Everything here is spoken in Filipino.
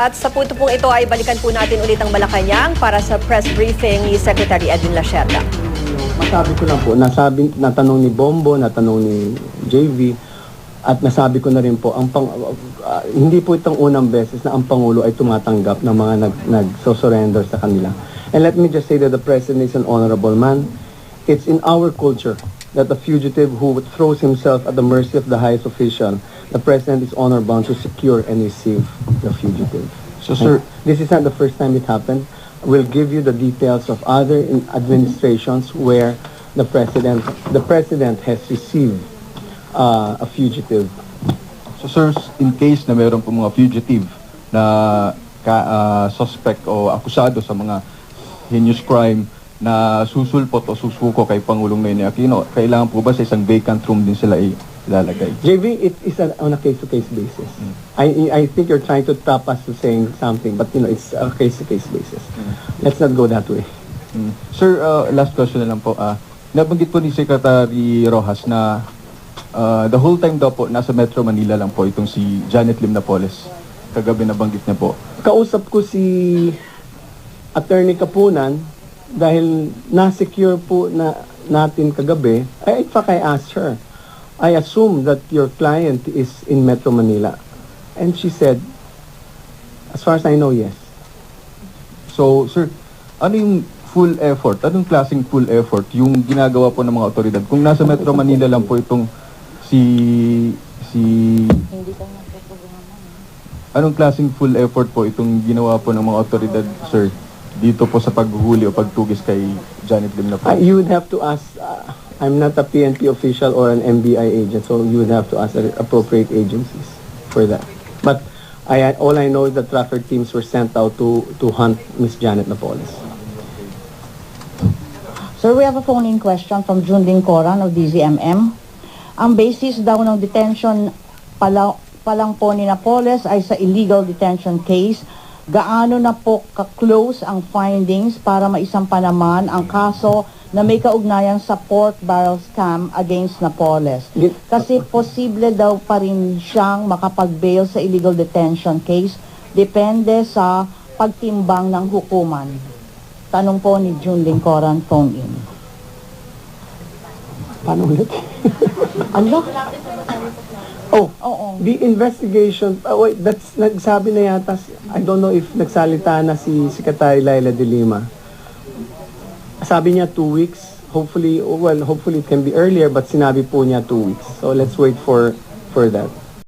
At sa punto pong ito ay balikan po natin ulit ang Malacanang para sa press briefing ni Secretary Edwin Lacerda. Masabi ko lang po, natanong ni Bombo, natanong ni JV, at nasabi ko na rin po, hindi po itong unang beses na ang Pangulo ay tumatanggap ng mga nag-surrender sa kanila. And let me just say that the President is an honorable man. It's in our culture that the fugitive who throws himself at the mercy of the highest official, the President is honor-bound to secure and receive the fugitive. So, sir, this is not the first time it happened. We'll give you the details of other administrations where the President has received a fugitive. so sir, in case na mayroon po mga fugitive na suspect o akusado sa mga heinous crime na susulpot o susuko kay Pangulong Ninoy Aquino, kailangan po ba sa isang vacant room din sila ilalagay? JV, it is on a case-to-case basis. I think you're trying to trap us to saying something, but it's a case-to-case basis. Let's not go that way. Sir, last question na lang po. Nabanggit po ni Secretary Rojas na the whole time daw po nasa Metro Manila lang po itong si Janet Lim Napoles. Kagabi nabanggit niya po. Kausap ko si Attorney Kapunan dahil na-secure po natin kagabi. In fact, I asked her, I assume that your client is in Metro Manila. And she said, as far as I know, yes. So, sir, ano yung full effort? Anong klaseng full effort yung ginagawa po ng mga otoridad? Kung nasa Metro Manila lang po itong anong klaseng full effort po itong ginawa po ng mga otoridad, sir, dito po sa paghuhuli o pagtugis kay Janet Lim Napoles? You would have to ask, I'm not a PNP official or an MBI agent, so you would have to ask the appropriate agencies for that. But all I know is that tracker teams were sent out to hunt Miss Janet Napoles. Sir, we have a phone-in question from Junling Coran of DZMM. Ang basis daw ng detention palang po ni Napoles ay sa illegal detention case. Gaano na po ka-close ang findings para maisampa naman ang kaso na may kaugnayan sa pork barrel scam against Napoles? Kasi posible daw pa rin siyang makapag-bail sa illegal detention case, depende sa pagtimbang ng hukuman. Tanong po ni Junling Coran, phone-in. Paano ulit? Allah? Oh, the investigation, wait, that's nagsabi na yata, I don't know if nagsalita na si Secretary Laila de Lima. Sabi niya 2 weeks, hopefully it can be earlier, but sinabi po niya 2 weeks. So let's wait for that.